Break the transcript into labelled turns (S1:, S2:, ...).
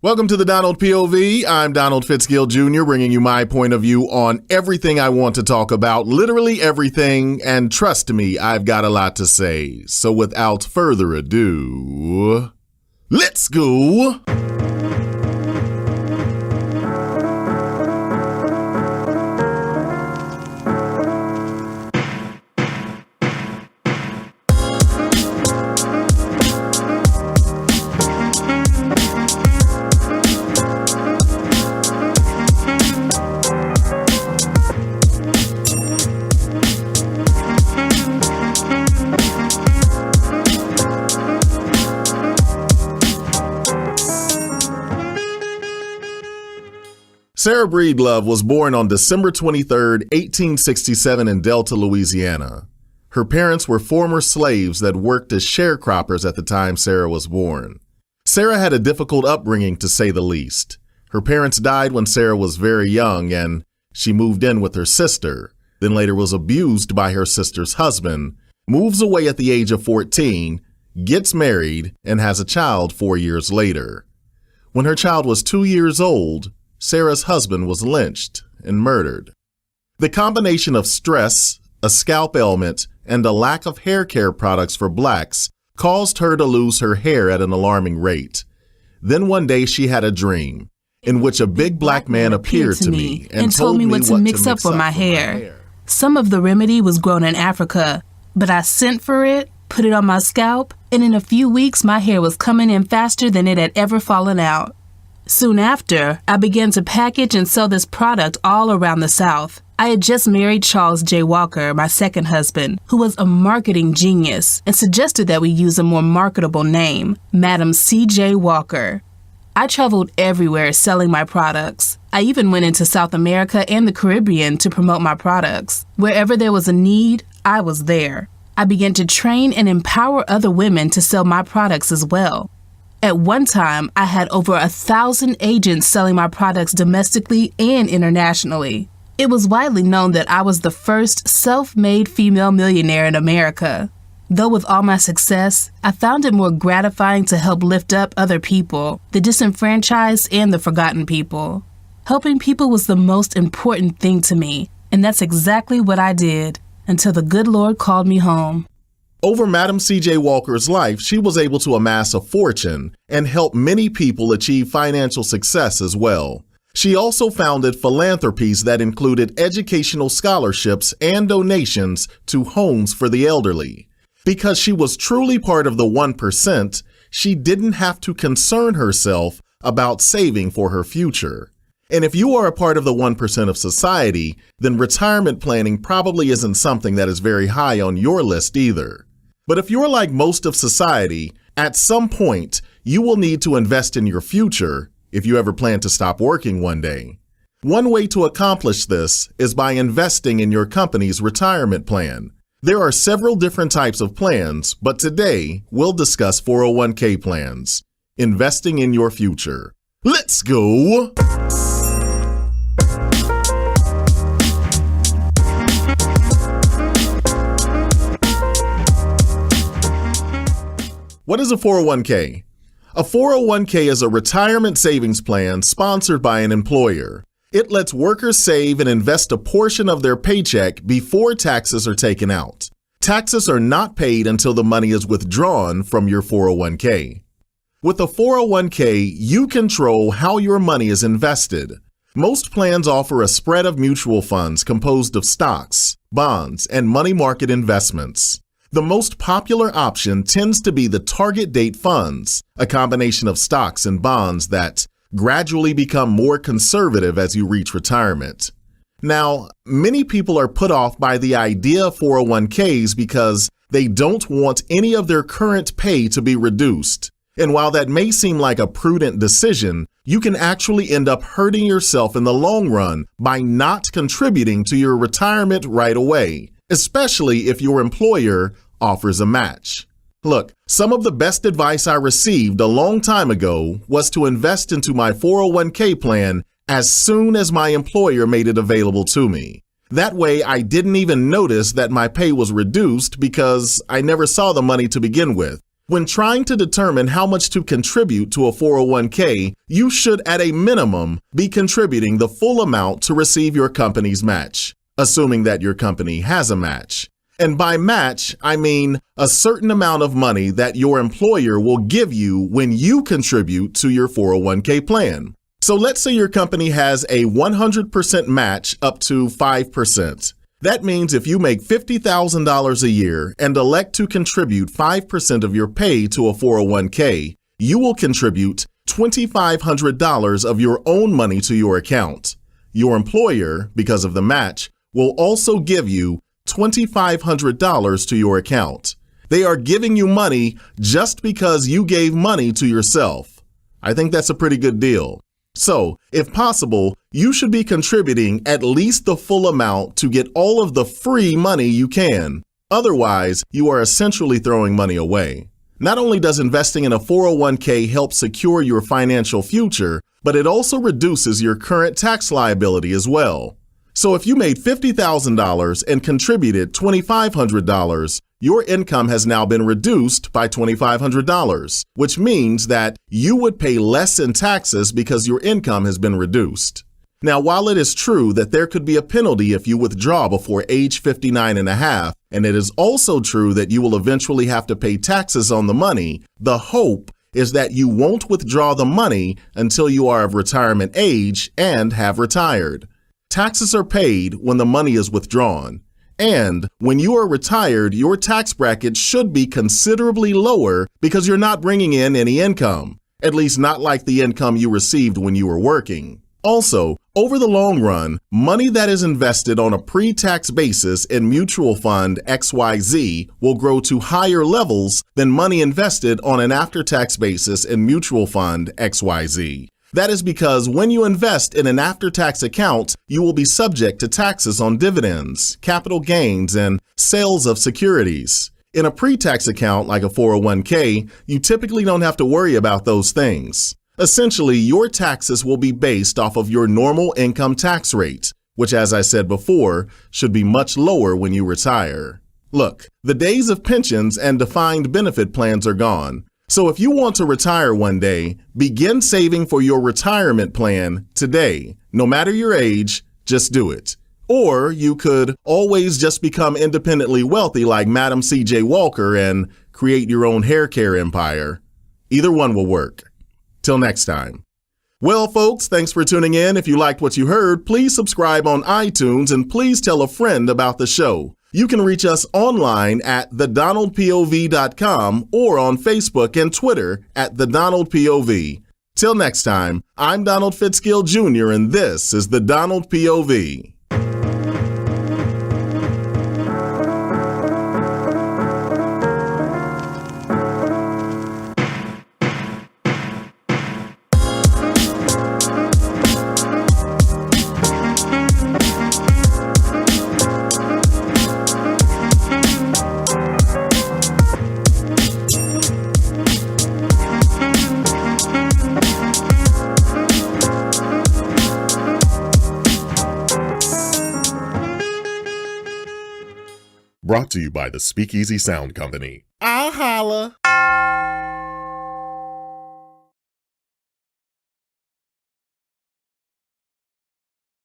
S1: Welcome to the Donald POV. I'm Donald Fitzgill Jr., bringing you my point of view on everything I want to talk about, literally everything, and trust me, I've got a lot to say. So without further ado, let's go! Sarah Breedlove was born on December 23, 1867 in Delta, Louisiana. Her parents were former slaves that worked as sharecroppers at the time Sarah was born. Sarah had a difficult upbringing, to say the least. Her parents died when Sarah was very young, and she moved in with her sister, then later was abused by her sister's husband, moves away at the age of 14, gets married, and has a child 4 years later. When her child was 2 years old, Sarah's husband was lynched and murdered. The combination of stress, a scalp ailment, and a lack of hair care products for blacks caused her to lose her hair at an alarming rate. Then one day she had a dream in which a big black man appeared to me and told me what to mix up for my hair.
S2: Some of the remedy was grown in Africa, but I sent for it, put it on my scalp, and in a few weeks my hair was coming in faster than it had ever fallen out. Soon after, I began to package and sell this product all around the South. I had just married Charles J. Walker, my second husband, who was a marketing genius and suggested that we use a more marketable name, Madam C.J. Walker. I traveled everywhere selling my products. I even went into South America and the Caribbean to promote my products. Wherever there was a need, I was there. I began to train and empower other women to sell my products as well. At one time, I had over 1,000 agents selling my products domestically and internationally. It was widely known that I was the first self-made female millionaire in America. Though with all my success, I found it more gratifying to help lift up other people, the disenfranchised and the forgotten people. Helping people was the most important thing to me, and that's exactly what I did, until the good Lord called me home.
S1: Over Madam C.J. Walker's life, she was able to amass a fortune and help many people achieve financial success as well. She also founded philanthropies that included educational scholarships and donations to homes for the elderly. Because she was truly part of the 1%, she didn't have to concern herself about saving for her future. And if you are a part of the 1% of society, then retirement planning probably isn't something that is very high on your list either. But if you're like most of society, at some point, you will need to invest in your future if you ever plan to stop working one day. One way to accomplish this is by investing in your company's retirement plan. There are several different types of plans, but today we'll discuss 401k plans. Investing in your future. Let's go! What is a 401k? A 401k is a retirement savings plan sponsored by an employer. It lets workers save and invest a portion of their paycheck before taxes are taken out. Taxes are not paid until the money is withdrawn from your 401k. With a 401k, you control how your money is invested. Most plans offer a spread of mutual funds composed of stocks, bonds, and money market investments. The most popular option tends to be the target date funds, a combination of stocks and bonds that gradually become more conservative as you reach retirement. Now, many people are put off by the idea of 401ks because they don't want any of their current pay to be reduced. And while that may seem like a prudent decision, you can actually end up hurting yourself in the long run by not contributing to your retirement right away, especially if your employer offers a match. Look, some of the best advice I received a long time ago was to invest into my 401k plan as soon as my employer made it available to me. That way, I didn't even notice that my pay was reduced because I never saw the money to begin with. When trying to determine how much to contribute to a 401k, you should at a minimum be contributing the full amount to receive your company's match, assuming that your company has a match. And by match, I mean a certain amount of money that your employer will give you when you contribute to your 401k plan. So let's say your company has a 100% match up to 5%. That means if you make $50,000 a year and elect to contribute 5% of your pay to a 401k, you will contribute $2,500 of your own money to your account. Your employer, because of the match, will also give you $2,500 to your account. They are giving you money just because you gave money to yourself. I think that's a pretty good deal. So, if possible, you should be contributing at least the full amount to get all of the free money you can. Otherwise, you are essentially throwing money away. Not only does investing in a 401k help secure your financial future, but it also reduces your current tax liability as well. So if you made $50,000 and contributed $2,500, your income has now been reduced by $2,500, which means that you would pay less in taxes because your income has been reduced. Now, while it is true that there could be a penalty if you withdraw before age 59 and a half, and it is also true that you will eventually have to pay taxes on the money, the hope is that you won't withdraw the money until you are of retirement age and have retired. Taxes are paid when the money is withdrawn. And when you are retired, your tax bracket should be considerably lower because you're not bringing in any income, at least not like the income you received when you were working. Also, over the long run, money that is invested on a pre-tax basis in mutual fund XYZ will grow to higher levels than money invested on an after-tax basis in mutual fund XYZ. That is because when you invest in an after-tax account, you will be subject to taxes on dividends, capital gains, and sales of securities. In a pre-tax account like a 401k, you typically don't have to worry about those things. Essentially, your taxes will be based off of your normal income tax rate, which, as I said before, should be much lower when you retire. Look, the days of pensions and defined benefit plans are gone. So if you want to retire one day, begin saving for your retirement plan today. No matter your age, just do it. Or you could always just become independently wealthy like Madam C.J. Walker and create your own hair care empire. Either one will work. Till next time. Well, folks, thanks for tuning in. If you liked what you heard, please subscribe on iTunes and please tell a friend about the show. You can reach us online at thedonaldpov.com or on Facebook and Twitter at thedonaldpov. Till next time, I'm Donald Fitzgill Jr. and this is the Donald POV. Brought to you by the Speakeasy Sound Company. I'll holla.